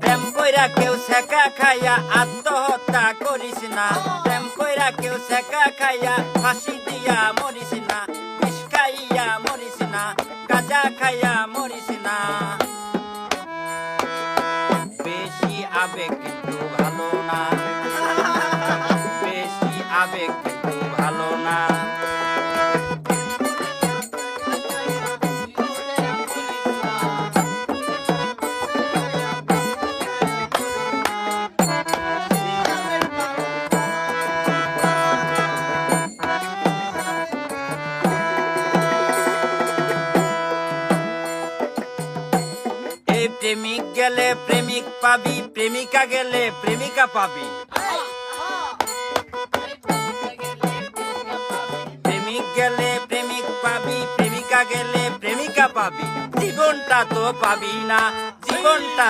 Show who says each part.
Speaker 1: প্রেম কইরা কেউ ছেকা খাইয়া আত্মহত্যা করিস না, প্রেম কইরা কেউ ছেকা খাইয়া ফাঁসি দিয়া মরিস না, বিষ খাইয়া মরিস না, গাঁজা খাইয়া মরিস না। বেশি আবেগ কিন্তু ভালো না, বেশি আবেগ কিন্তু ভালো না। এই প্রেমিক গেলে প্রেমিক পাবি, প্রেমিকা গেলে প্রেমিকা পাবি। প্রেমিক গেলে প্রেমিক পাবি, প্রেমিকা গেলে প্রেমিকা পাবি। জীবনটা তো পাবি না, জীবনটা